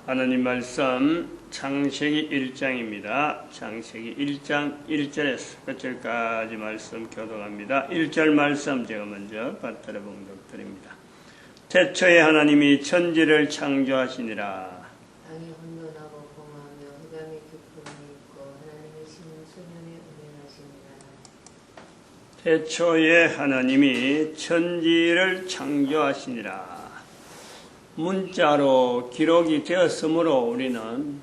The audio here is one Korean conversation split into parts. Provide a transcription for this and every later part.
하나님 말씀 창세기 1장입니다. 창세기 1장 1절에서 끝절까지 말씀 교독합니다. 1절 말씀 제가 먼저 받들어 봉독드립니다. 태초에 하나님이 천지를 창조하시니라. 땅이 혼돈하고 공허하며 흑암의 깊음이 있고 하나님의 신은 수면에 운행하시니라. 태초에 하나님이 천지를 창조하시니라. 문자로 기록이 되었으므로 우리는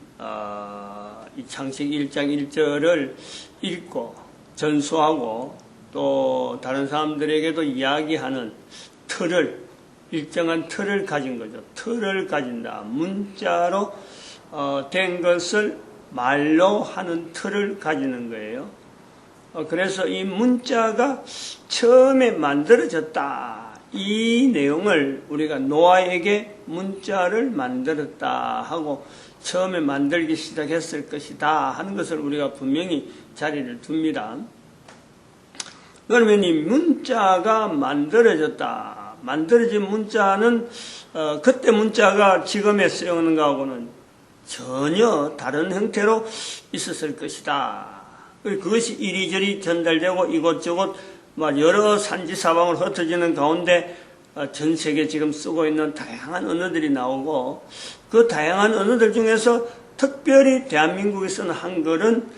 이 창세기 1장 1절을 읽고 전수하고 또 다른 사람들에게도 이야기하는 틀을, 일정한 틀을 가진 거죠. 틀을 가진다. 문자로 된 것을 말로 하는 틀을 가지는 거예요. 그래서 이 문자가 처음에 만들어졌다. 이 내용을 우리가 노아에게 문자를 만들었다 하고 처음에 만들기 시작했을 것이다 하는 것을 우리가 분명히 자리를 둡니다. 그러면 이 문자가 만들어졌다. 만들어진 문자는 그때 문자가 지금에 쓰여오는 것하고는 전혀 다른 형태로 있었을 것이다. 그것이 이리저리 전달되고 이곳저곳 여러 산지 사방을 흩어지는 가운데 전 세계 지금 쓰고 있는 다양한 언어들이 나오고 그 다양한 언어들 중에서 특별히 대한민국에 쓰는 한글은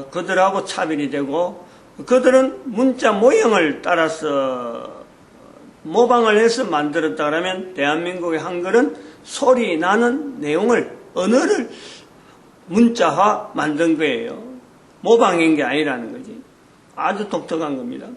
그들하고 차별이 되고 그들은 문자 모형을 따라서 모방을 해서 만들었다 그러면 대한민국의 한글은 소리 나는 내용을 언어를 문자화 만든 거예요. 모방인 게 아니라는 거지. 아주 독특한 겁니다.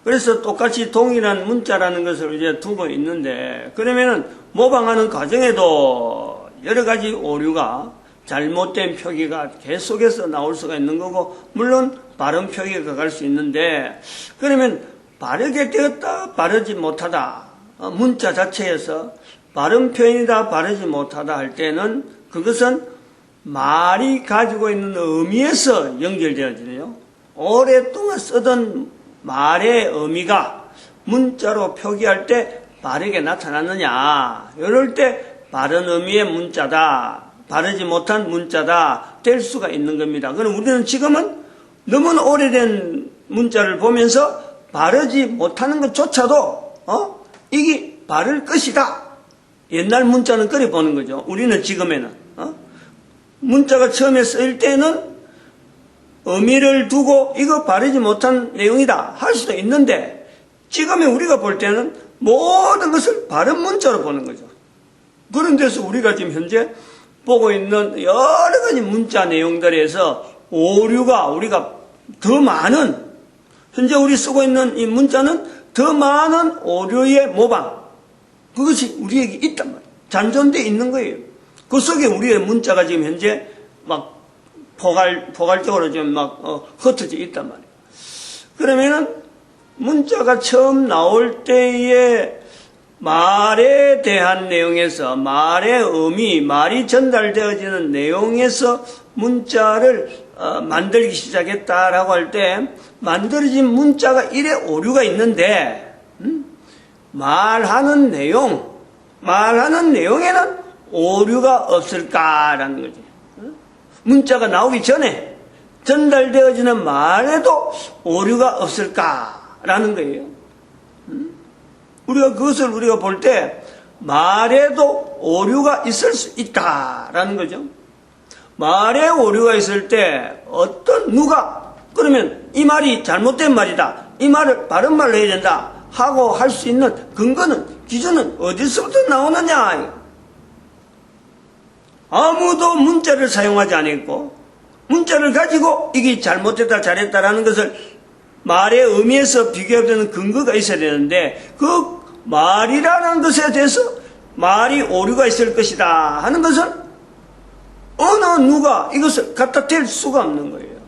그래서 똑같이 동일한 문자라는 것을 이제 두고 있는데, 그러면은 모방하는 과정에도 여러 가지 오류가, 잘못된 표기가 계속해서 나올 수가 있는 거고, 물론 바른 표기가 갈 수 있는데, 그러면 바르게 되었다, 바르지 못하다, 문자 자체에서 바른 표현이다, 바르지 못하다 할 때는 그것은 말이 가지고 있는 의미에서 연결되어지네요. 오랫동안 쓰던 말의 의미가 문자로 표기할 때 바르게 나타났느냐. 이럴 때 바른 의미의 문자다, 바르지 못한 문자다 될 수가 있는 겁니다. 그럼 우리는 지금은 너무나 오래된 문자를 보면서 바르지 못하는 것조차도 이게 바를 것이다. 옛날 문자는 그래 보는 거죠. 우리는 지금에는 문자가 처음에 쓰일 때는 의미를 두고 이거 바르지 못한 내용이다 할 수도 있는데 지금의 우리가 볼 때는 모든 것을 바른 문자로 보는 거죠. 그런 데서 우리가 지금 현재 보고 있는 여러 가지 문자 내용들에서 오류가 우리가 더 많은, 현재 우리 쓰고 있는 이 문자는 더 많은 오류의 모방, 그것이 우리에게 있단 말이에요. 잔존되어 있는 거예요. 그 속에 우리의 문자가 지금 현재 막 포괄적으로 지금 흩어져 있단 말이에요. 그러면은 문자가 처음 나올 때의 말에 대한 내용에서, 말의 의미, 말이 전달되어지는 내용에서 문자를 만들기 시작했다라고 할 때 만들어진 문자가 이래 오류가 있는데 말하는 내용에는 오류가 없을까라는 거지. 문자가 나오기 전에 전달되어지는 말에도 오류가 없을까라는 거예요. 그것을 우리가 볼 때 말에도 오류가 있을 수 있다라는 거죠. 말에 오류가 있을 때 누가 그러면 이 말이 잘못된 말이다, 이 말을 바른 말로 해야 된다 하고 할 수 있는 근거는, 기준은 어디서부터 나오느냐. 아무도 문자를 사용하지 않았고 문자를 가지고 이게 잘못됐다 잘했다라는 것을 말의 의미에서 비교해보는 근거가 있어야 되는데 그 말이라는 것에 대해서 말이 오류가 있을 것이다 하는 것은 누가 이것을 갖다 댈 수가 없는 거예요.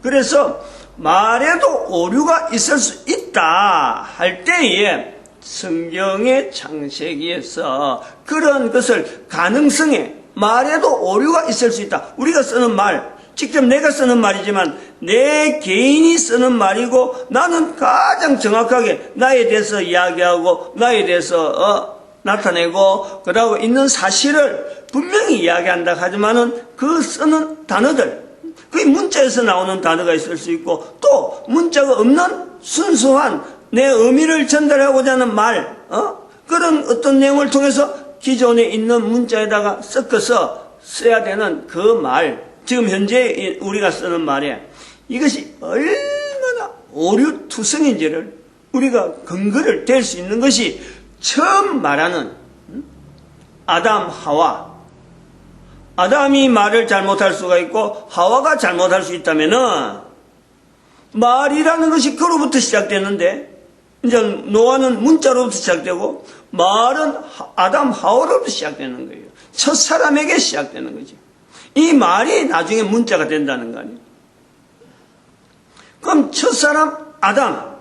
그래서 말에도 오류가 있을 수 있다 할 때에 성경의 창세기에서 그런 것을 가능성에 말에도 오류가 있을 수 있다. 우리가 쓰는 말, 직접 내가 쓰는 말이지만 내 개인이 쓰는 말이고 나는 가장 정확하게 나에 대해서 이야기하고 나에 대해서 나타내고 그러고 있는 사실을 분명히 이야기한다 하지만은 그 쓰는 단어들, 그 문자에서 나오는 단어가 있을 수 있고 또 문자가 없는 순수한 내 의미를 전달하고자 하는 말, 그런 어떤 내용을 통해서 기존에 있는 문자에다가 섞어서 써야 되는 그 말, 지금 현재 우리가 쓰는 말에 이것이 얼마나 오류투성인지를 우리가 근거를 댈 수 있는 것이 처음 말하는 아담, 하와. 아담이 말을 잘못할 수가 있고 하와가 잘못할 수 있다면은 말이라는 것이 그로부터 시작되는데 이제 노아는 문자로부터 시작되고 말은 아담, 하와로부터 시작되는 거예요. 첫 사람에게 시작되는 거죠. 이 말이 나중에 문자가 된다는 거 아니에요. 그럼 첫 사람 아담,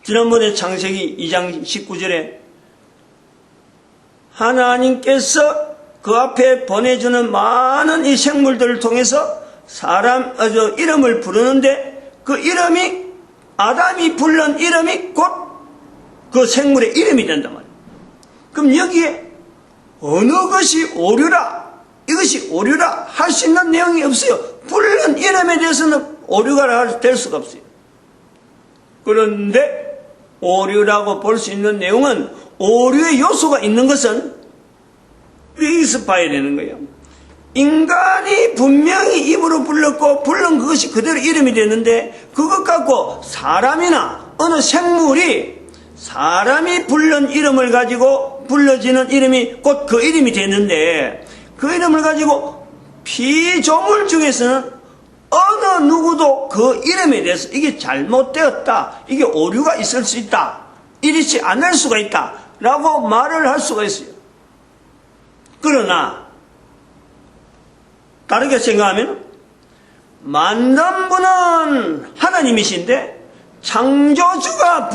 지난번에 창세기 2장 19절에 하나님께서 그 앞에 보내주는 많은 이 생물들을 통해서 이름을 부르는데 그 이름이 아담이 불른 이름이 곧 그 생물의 이름이 된단 말이에요. 그럼 여기에 어느 것이 오류라, 이것이 오류라 할 수 있는 내용이 없어요. 부르는 이름에 대해서는 오류가 될 수가 없어요. 그런데 오류라고 볼 수 있는 내용은 오류의 요소가 있는 것은 여기서 봐야 되는 거예요. 인간이 분명히 입으로 불렀고 부른 그것이 그대로 이름이 되는데 그것 갖고 사람이나 어느 생물이 사람이 부른 이름을 가지고 불러지는 이름이 곧 그 이름이 되는데 그 이름을 가지고 피조물 중에서는 어느 누구도 그 이름에 대해서 이게 잘못되었다, 이게 오류가 있을 수 있다, 이렇지 않을 수가 있다 라고 말을 할 수가 있어요. 그러나 다르게 생각하면 만든 분은 하나님이신데 창조주가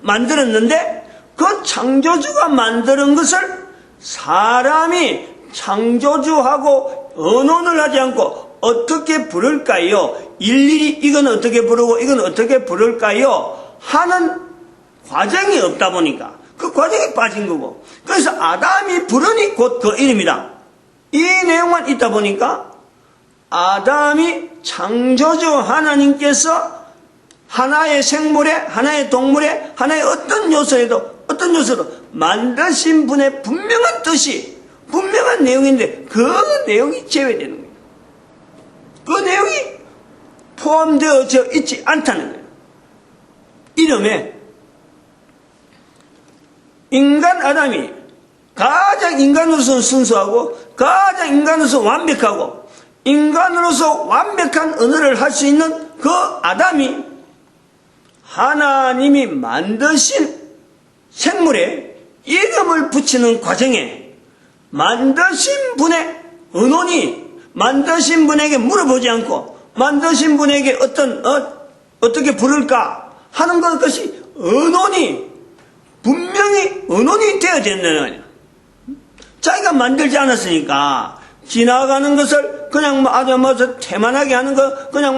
만들었는데 그 창조주가 만드는 것을 사람이 창조주하고 언론을 하지 않고 어떻게 부를까요? 일일이 이건 어떻게 부르고 이건 어떻게 부를까요? 하는 과정이 없다 보니까 그 과정에 빠진 거고, 그래서 아담이 부르니 곧 그 이름이다. 이 내용만 있다 보니까 아담이 창조주 하나님께서 하나의 생물에, 하나의 동물에, 하나의 어떤 요소로 만드신 분의 분명한 뜻이, 분명한 내용인데 그 내용이 제외되는 거예요. 그 내용이 포함되어져 있지 않다는 거예요. 이름에 인간 아담이 가장 인간으로서 순수하고 가장 인간으로서 완벽하고 인간으로서 완벽한 언어를 할 수 있는 그 아담이 하나님이 만드신 생물에 이름을 붙이는 과정에 만드신 분의 언론이 만드신 분에게 물어보지 않고 만드신 분에게 어떻게 부를까 하는 것이 언론이 분명히 언론이 되어야 된다는 거예요. 자기가 만들지 않았으니까 지나가는 것을 그냥 아주 태만하게 하는 거 그냥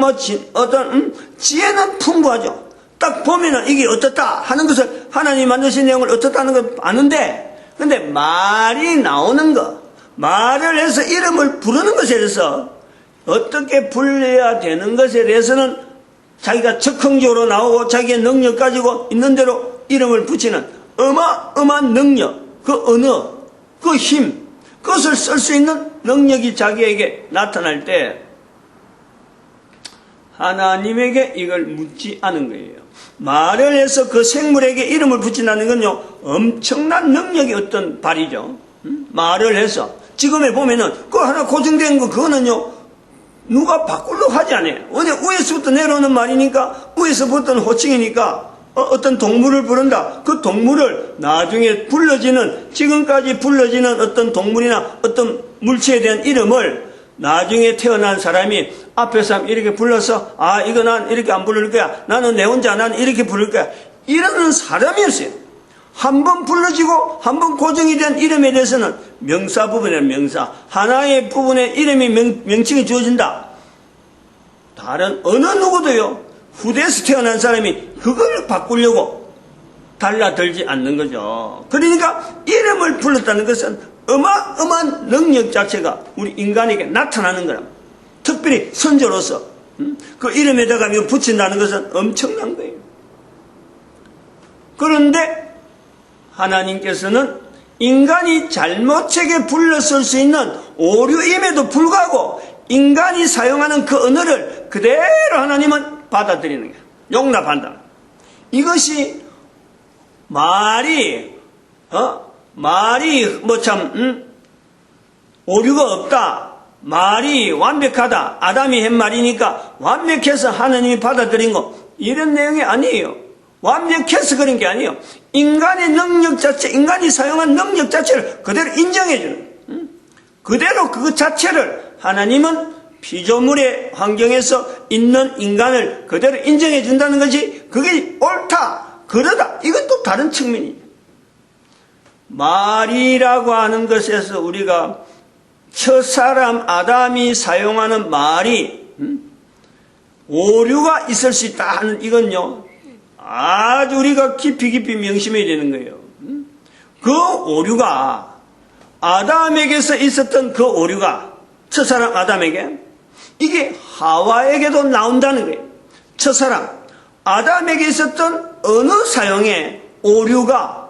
지혜는 풍부하죠. 딱 보면은 이게 어떻다 하는 것을 하나님 만드신 내용을 어떻다 하는 걸 아는데, 근데 말이 나오는 거, 말을 해서 이름을 부르는 것에 대해서 어떻게 불려야 되는 것에 대해서는 자기가 즉흥적으로 나오고 자기의 능력 가지고 있는 대로 이름을 붙이는 어마어마한 능력, 그 언어, 그 힘, 그것을 쓸 수 있는 능력이 자기에게 나타날 때 하나님에게 이걸 묻지 않은 거예요. 말을 해서 그 생물에게 이름을 붙인다는 건요, 엄청난 능력의 어떤 발이죠. 말을 해서 지금에 보면은 그 하나 고정된 거 그거는요 누가 바꾸려고 하지 않아요. 위에서부터 내려오는 말이니까, 위에서부터는 호칭이니까 어떤 동물을 부른다. 그 동물을 나중에 지금까지 불러지는 어떤 동물이나 어떤 물체에 대한 이름을 나중에 태어난 사람이 앞에 사람 이렇게 불러서 이거 난 이렇게 안 부를 거야. 나는 내 혼자 난 이렇게 부를 거야. 이러는 사람이었어요. 한번 불러지고 한번 고정이 된 이름에 대해서는 명사 부분이란 명사. 하나의 부분에 이름이 명칭이 주어진다. 다른 어느 누구도요. 후대에서 태어난 사람이 그걸 바꾸려고 달라들지 않는 거죠. 그러니까 이름을 불렀다는 것은 어마어마한 능력 자체가 우리 인간에게 나타나는 거라. 특별히 선조로서 그 이름에다가 붙인다는 것은 엄청난 거예요. 그런데 하나님께서는 인간이 잘못되게 불렀을 수 있는 오류임에도 불구하고 인간이 사용하는 그 언어를 그대로 하나님은 받아들이는 거예요. 용납한다. 이것이 말이 오류가 없다. 말이 완벽하다. 아담이 한 말이니까 완벽해서 하나님이 받아들인 거, 이런 내용이 아니에요. 완벽해서 그런 게 아니에요. 인간의 능력 자체, 인간이 사용한 능력 자체를 그대로 인정해주는, 그대로 그 자체를 하나님은 피조물의 환경에서 있는 인간을 그대로 인정해준다는 것이, 그게 옳다, 그러다, 이건 또 다른 측면이에요. 말이라고 하는 것에서 우리가 첫사람 아담이 사용하는 말이 오류가 있을 수 있다 하는, 이건요 아주 우리가 깊이 명심해야 되는 거예요. 그 오류가, 아담에게서 있었던 그 오류가, 첫사람 아담에게, 이게 하와에게도 나온다는 거예요. 첫사람 아담에게 있었던 언어 사용의 오류가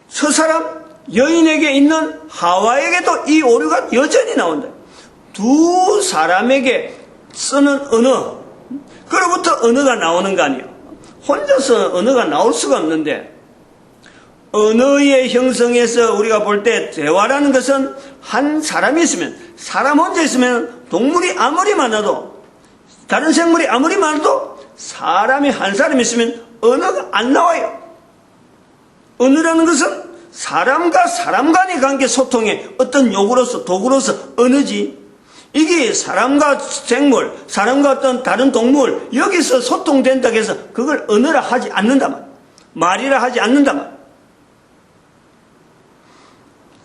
첫사람 여인에게 있는 하와에게도 이 오류가 여전히 나온다. 두 사람에게 쓰는 언어, 그로부터 언어가 나오는 거 아니에요. 혼자서 언어가 나올 수가 없는데, 언어의 형성에서 우리가 볼 때 대화라는 것은 한 사람이 있으면, 사람 혼자 있으면 동물이 아무리 많아도, 다른 생물이 아무리 많아도 사람이 한 사람이 있으면 언어가 안 나와요. 언어라는 것은 사람과 사람 간의 관계 소통의 어떤 요구로서, 도구로서 언어지, 이게 사람과 생물, 사람과 어떤 다른 동물, 여기서 소통된다고 해서 그걸 언어라 하지 않는다만, 말이라 하지 않는다만,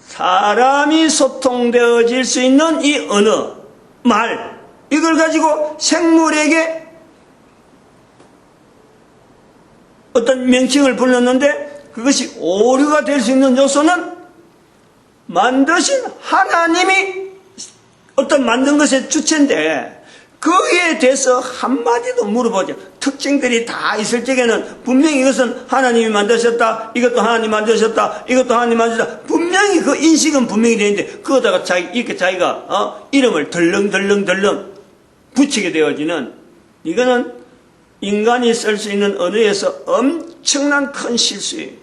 사람이 소통되어질 수 있는 이 언어, 말, 이걸 가지고 생물에게 어떤 명칭을 불렀는데, 그것이 오류가 될 수 있는 요소는 만드신 하나님이 어떤 만든 것의 주체인데, 거기에 대해서 한마디도 물어보죠. 특징들이 다 있을 적에는 분명히 이것은 하나님이 만드셨다, 이것도 하나님 만드셨다, 이것도 하나님 만드셨다, 분명히 그 인식은 분명히 되는데, 그거다가 이렇게 자기가 이름을 덜렁 붙이게 되어지는, 이거는 인간이 쓸 수 있는 언어에서 엄청난 큰 실수예요.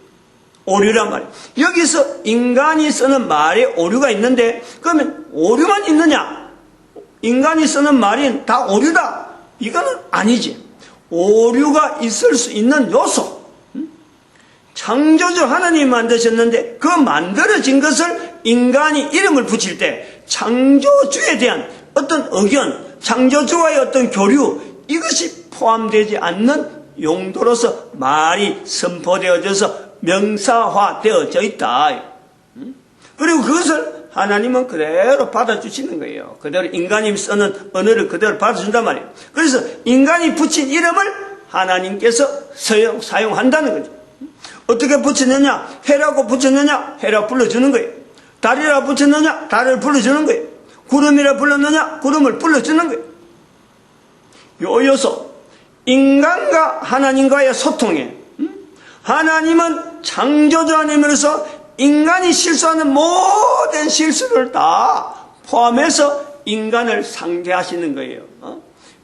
오류란 말이에요. 여기서 인간이 쓰는 말에 오류가 있는데, 그러면 오류만 있느냐? 인간이 쓰는 말이 다 오류다, 이거는 아니지. 오류가 있을 수 있는 요소, 창조주 하나님이 만드셨는데 그 만들어진 것을 인간이 이름을 붙일 때 창조주에 대한 어떤 의견, 창조주와의 어떤 교류, 이것이 포함되지 않는 용도로서 말이 선포되어져서 명사화되어져 있다. 그리고 그것을 하나님은 그대로 받아주시는 거예요. 그대로 인간이 쓰는 언어를 그대로 받아준단 말이에요. 그래서 인간이 붙인 이름을 하나님께서 사용한다는 거죠. 어떻게 붙였느냐? 해라고 붙였느냐? 해라 불러주는 거예요. 달이라 붙였느냐? 달을 불러주는 거예요. 구름이라 불렀느냐? 구름을 불러주는 거예요. 요 요소, 인간과 하나님과의 소통에, 하나님은 창조주 하나님으로서 인간이 실수하는 모든 실수를 다 포함해서 인간을 상대하시는 거예요.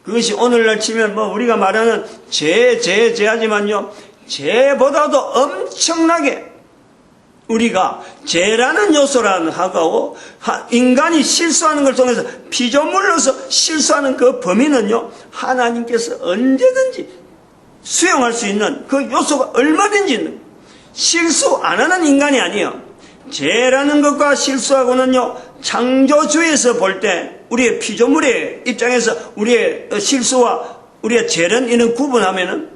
그것이 오늘날 치면 우리가 말하는 죄하지만요, 죄보다도 엄청나게 우리가 죄라는 요소라는 하고, 인간이 실수하는 걸 통해서 피조물로서 실수하는 그 범위는요, 하나님께서 언제든지 수용할 수 있는 그 요소가 얼마든지 있는, 실수 안 하는 인간이 아니에요. 죄라는 것과 실수하고는요, 창조주에서 볼 때 우리의 피조물의 입장에서 우리의 실수와 우리의 죄는 이런 구분하면은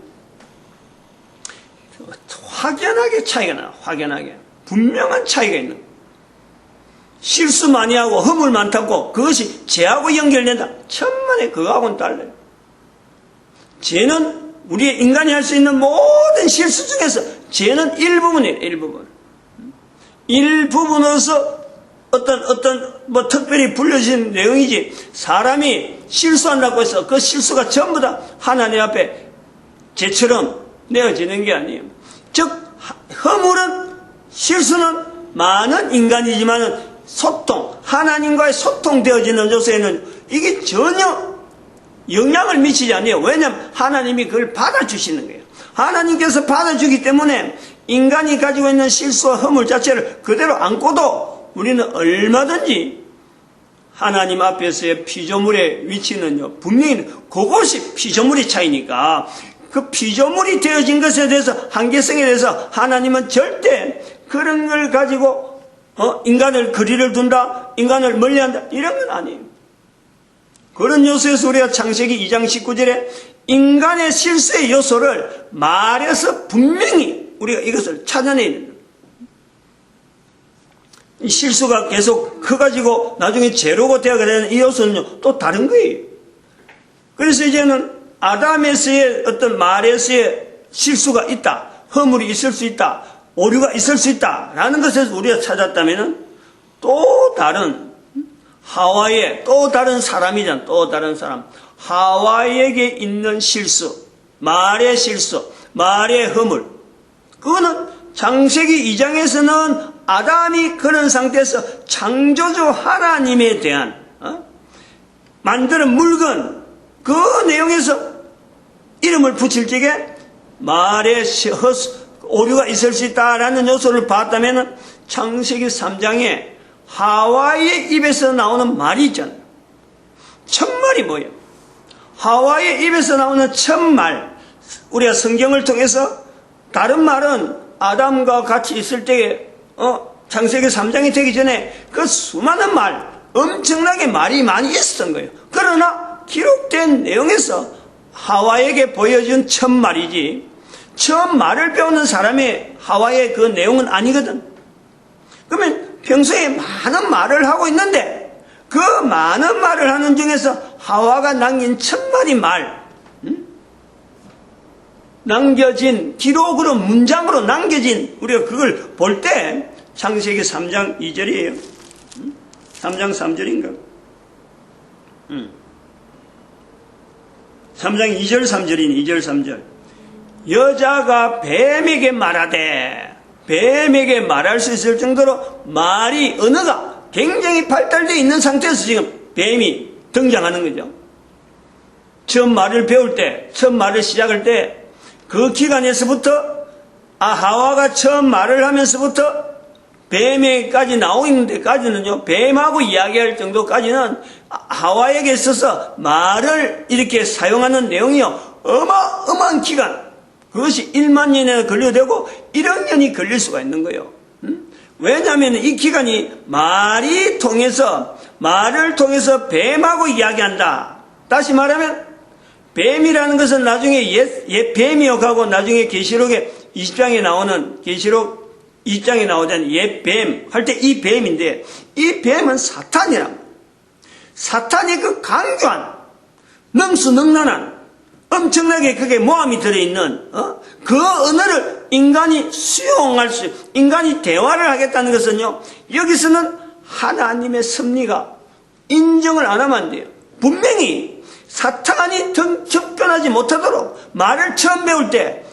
확연하게 차이가 나요. 확연하게 분명한 차이가 있는, 실수 많이 하고 허물 많다고 그것이 죄하고 연결된다, 천만에 그거하고는 달라요. 죄는 우리 인간이 할 수 있는 모든 실수 중에서 죄는 일부분이에요. 일부분으로서 어떤 특별히 불려진 내용이지, 사람이 실수한다고 해서 그 실수가 전부 다 하나님 앞에 죄처럼 내어지는 게 아니에요. 즉, 허물은, 실수는 많은 인간이지만은 하나님과의 소통되어지는 요소에는 이게 전혀 영향을 미치지 않아요. 왜냐하면 하나님이 그걸 받아주시는 거예요. 하나님께서 받아주기 때문에 인간이 가지고 있는 실수와 허물 자체를 그대로 안고도 우리는 얼마든지 하나님 앞에서의 피조물의 위치는요, 분명히 그것이 피조물의 차이니까 그 피조물이 되어진 것에 대해서, 한계성에 대해서 하나님은 절대 그런 걸 가지고 인간을 거리를 둔다, 인간을 멀리한다, 이런 건 아니에요. 그런 요소에서 우리가 창세기 2장 19절에 인간의 실수의 요소를 말해서 분명히 우리가 이것을 찾아내야 된다. 이 실수가 계속 커가지고 나중에 죄로가 되어가게 되는 이 요소는요, 또 다른 거예요. 그래서 이제는 아담에서의 어떤 말에서의 실수가 있다, 허물이 있을 수 있다, 오류가 있을 수 있다 라는 것에서 우리가 찾았다면 또 다른 하와의 또 다른 사람이잖아. 또 다른 사람, 하와에게 있는 실수, 말의 실수, 말의 허물, 그거는 창세기 2장에서는 아담이 그런 상태에서 창조주 하나님에 대한 만드는 물건, 그 내용에서 이름을 붙일 적에 말의 오류가 있을 수 있다라는 요소를 봤다면 창세기 3장에 하와의 입에서 나오는 말이 있잖아요. 첫말이 뭐예요? 하와의 입에서 나오는 첫말, 우리가 성경을 통해서 다른 말은 아담과 같이 있을 때에 창세기 3장이 되기 전에 그 수많은 말, 엄청나게 말이 많이 있었던 거예요. 그러나 기록된 내용에서 하와에게 보여준 첫 말이지, 처음 말을 배우는 사람의 하와의 그 내용은 아니거든. 그러면 평소에 많은 말을 하고 있는데 그 많은 말을 하는 중에서 하와가 남긴 첫 마디 말, 남겨진, 기록으로, 문장으로 남겨진, 우리가 그걸 볼 때 창세기 3장 2절이에요. 3장 3절인가? 3장 2절 3절이니 2절 3절. 여자가 뱀에게 말하되, 뱀에게 말할 수 있을 정도로 말이, 언어가 굉장히 발달되어 있는 상태에서 지금 뱀이 등장하는 거죠. 처음 말을 배울 때, 처음 말을 시작할 때 그 기간에서부터, 하와가 처음 말을 하면서부터 뱀에까지 나오는 데까지는요, 뱀하고 이야기할 정도까지는 하와에게 있어서 말을 이렇게 사용하는 내용이요, 어마어마한 기간, 그것이 1만 년이나 걸려도 되고 1억 년이 걸릴 수가 있는 거예요. 왜냐하면 이 기간이 말을 통해서 뱀하고 이야기한다. 다시 말하면 뱀이라는 것은 나중에 옛 뱀이역하고 나중에 계시록에 20장에 나오는, 계시록 20장에 나오자는 옛 뱀 할 때 이 뱀인데, 이 뱀은 사탄이란, 사탄이 그 강조한, 능수능란한, 엄청나게 그게 모함이 들어있는 그 언어를 인간이 수용할 수, 인간이 대화를 하겠다는 것은요, 여기서는 하나님의 섭리가 인정을 안 하면 안 돼요. 분명히 사탄이 접근하지 못하도록, 말을 처음 배울 때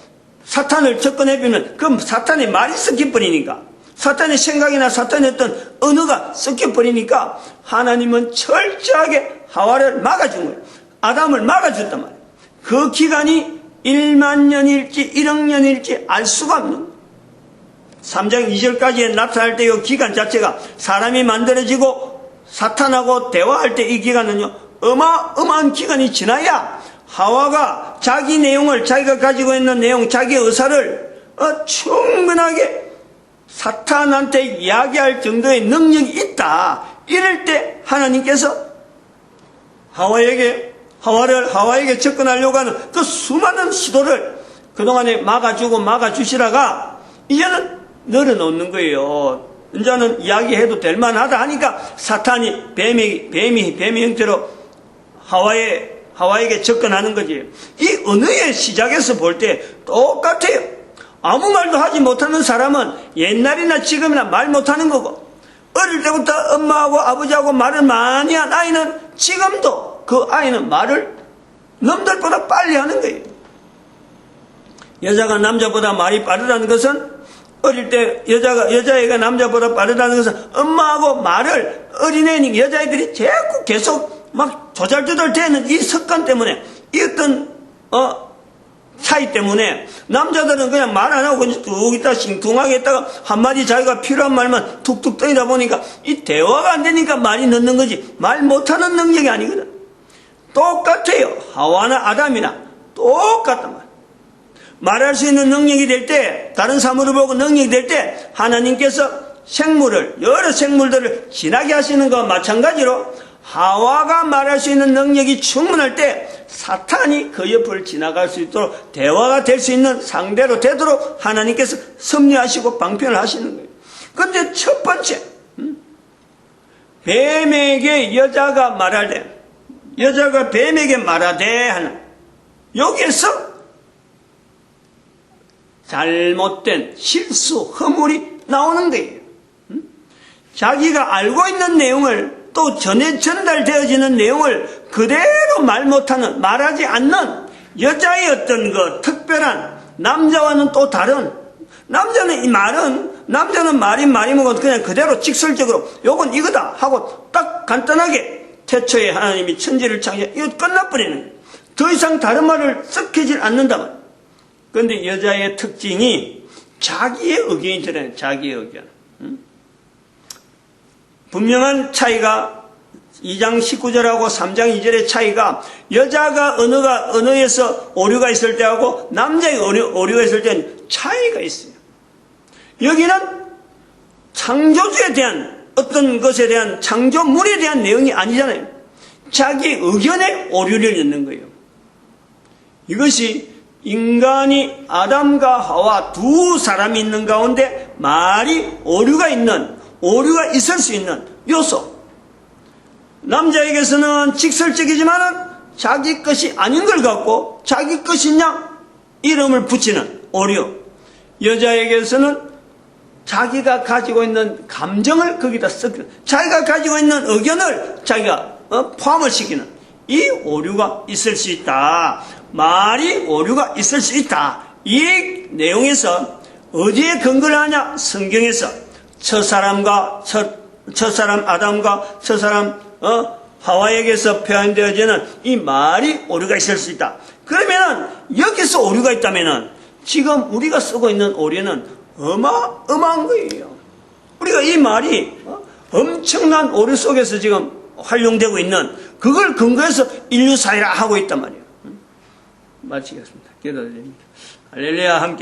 사탄을 접근해보면 그 사탄의 말이 섞여버리니까, 사탄의 생각이나 사탄의 어떤 언어가 섞여버리니까 하나님은 철저하게 하와를 막아준 거예요. 아담을 막아줬단 말이에요. 그 기간이 1만 년일지 1억 년일지 알 수가 없는 거예요. 3장 2절까지 나타날 때 이 기간 자체가 사람이 만들어지고 사탄하고 대화할 때 이 기간은요, 어마어마한 기간이 지나야 하와가 자기 내용을, 자기가 가지고 있는 내용, 자기의 의사를 충분하게 사탄한테 이야기할 정도의 능력이 있다. 이럴 때 하나님께서 하와에게 접근하려고 하는 그 수많은 시도를 그동안에 막아주시다가 이제는 늘어놓는 거예요. 이제는 이야기해도 될 만하다 하니까 사탄이 뱀이 형태로 하와에게 접근하는 거지. 이 언어의 시작에서 볼 때 똑같아요. 아무 말도 하지 못하는 사람은 옛날이나 지금이나 말 못하는 거고, 어릴 때부터 엄마하고 아버지하고 말을 많이 한 아이는 지금도 그 아이는 말을 남들보다 빨리 하는 거예요. 여자가 남자보다 말이 빠르다는 것은, 어릴 때 여자애가 남자보다 빠르다는 것은 엄마하고 말을 어린애니 여자애들이 자꾸 계속 막 조잘조잘 되는 이 습관 때문에, 이 어떤 차이 때문에 남자들은 그냥 말 안 하고 쭉 있다가 싱뚱하게 있다가 한마디 자기가 필요한 말만 툭툭 떠이다 보니까 이 대화가 안 되니까 말이 늦는 거지, 말 못하는 능력이 아니거든. 똑같아요. 하와나 아담이나 똑같단 말이야. 말할 수 있는 능력이 될 때, 다른 사물을 보고 능력이 될 때 하나님께서 여러 생물들을 지나게 하시는 것과 마찬가지로 하와가 말할 수 있는 능력이 충분할 때 사탄이 그 옆을 지나갈 수 있도록, 대화가 될 수 있는 상대로 되도록 하나님께서 섭리하시고 방편을 하시는 거예요. 그런데 첫 번째, 뱀에게 여자가 말하되, 여자가 뱀에게 말하되 하는, 여기에서 잘못된 실수, 허물이 나오는 거예요. 자기가 알고 있는 내용을, 또 전달되어지는 내용을 그대로 말 못하는, 말하지 않는 여자의 어떤 그 특별한, 남자와는 또 다른, 남자는 말이 먹어도 그냥 그대로 직설적으로 요건 이거다 하고 딱 간단하게, 태초에 하나님이 천지를 창조해 이거 끝나버리는 거예요. 더 이상 다른 말을 섞이질 않는다면. 그런데 여자의 특징이 자기의 의견이 들어요. 자기의 의견. 분명한 차이가 2장 19절하고 3장 2절의 차이가, 여자가 언어에서 오류가 있을 때하고 남자의 오류가 있을 때는 차이가 있어요. 여기는 창조주에 대한 어떤 것에 대한, 창조물에 대한 내용이 아니잖아요. 자기 의견에 오류를 넣는 거예요. 이것이 인간이 아담과 하와 두 사람이 있는 가운데 말이 오류가 있을 수 있는 요소. 남자에게서는 직설적이지만은 자기 것이 아닌 걸 갖고 자기 것이냐 이름을 붙이는 오류. 여자에게서는 자기가 가지고 있는 감정을 거기다 섞는, 자기가 가지고 있는 의견을 자기가 포함을 시키는 이 오류가 있을 수 있다. 말이 오류가 있을 수 있다. 이 내용에서 어디에 근거를 하냐? 성경에서 첫사람 아담과 첫사람 하와에게서 표현되어지는 이 말이 오류가 있을 수 있다. 그러면은 여기서 오류가 있다면은 지금 우리가 쓰고 있는 오류는 어마어마한 거예요. 우리가 이 말이 엄청난 오류 속에서 지금 활용되고 있는, 그걸 근거해서 인류 사회를 하고 있단 말이에요. 마치겠습니다. 기도드립니다. 할렐루야. 함께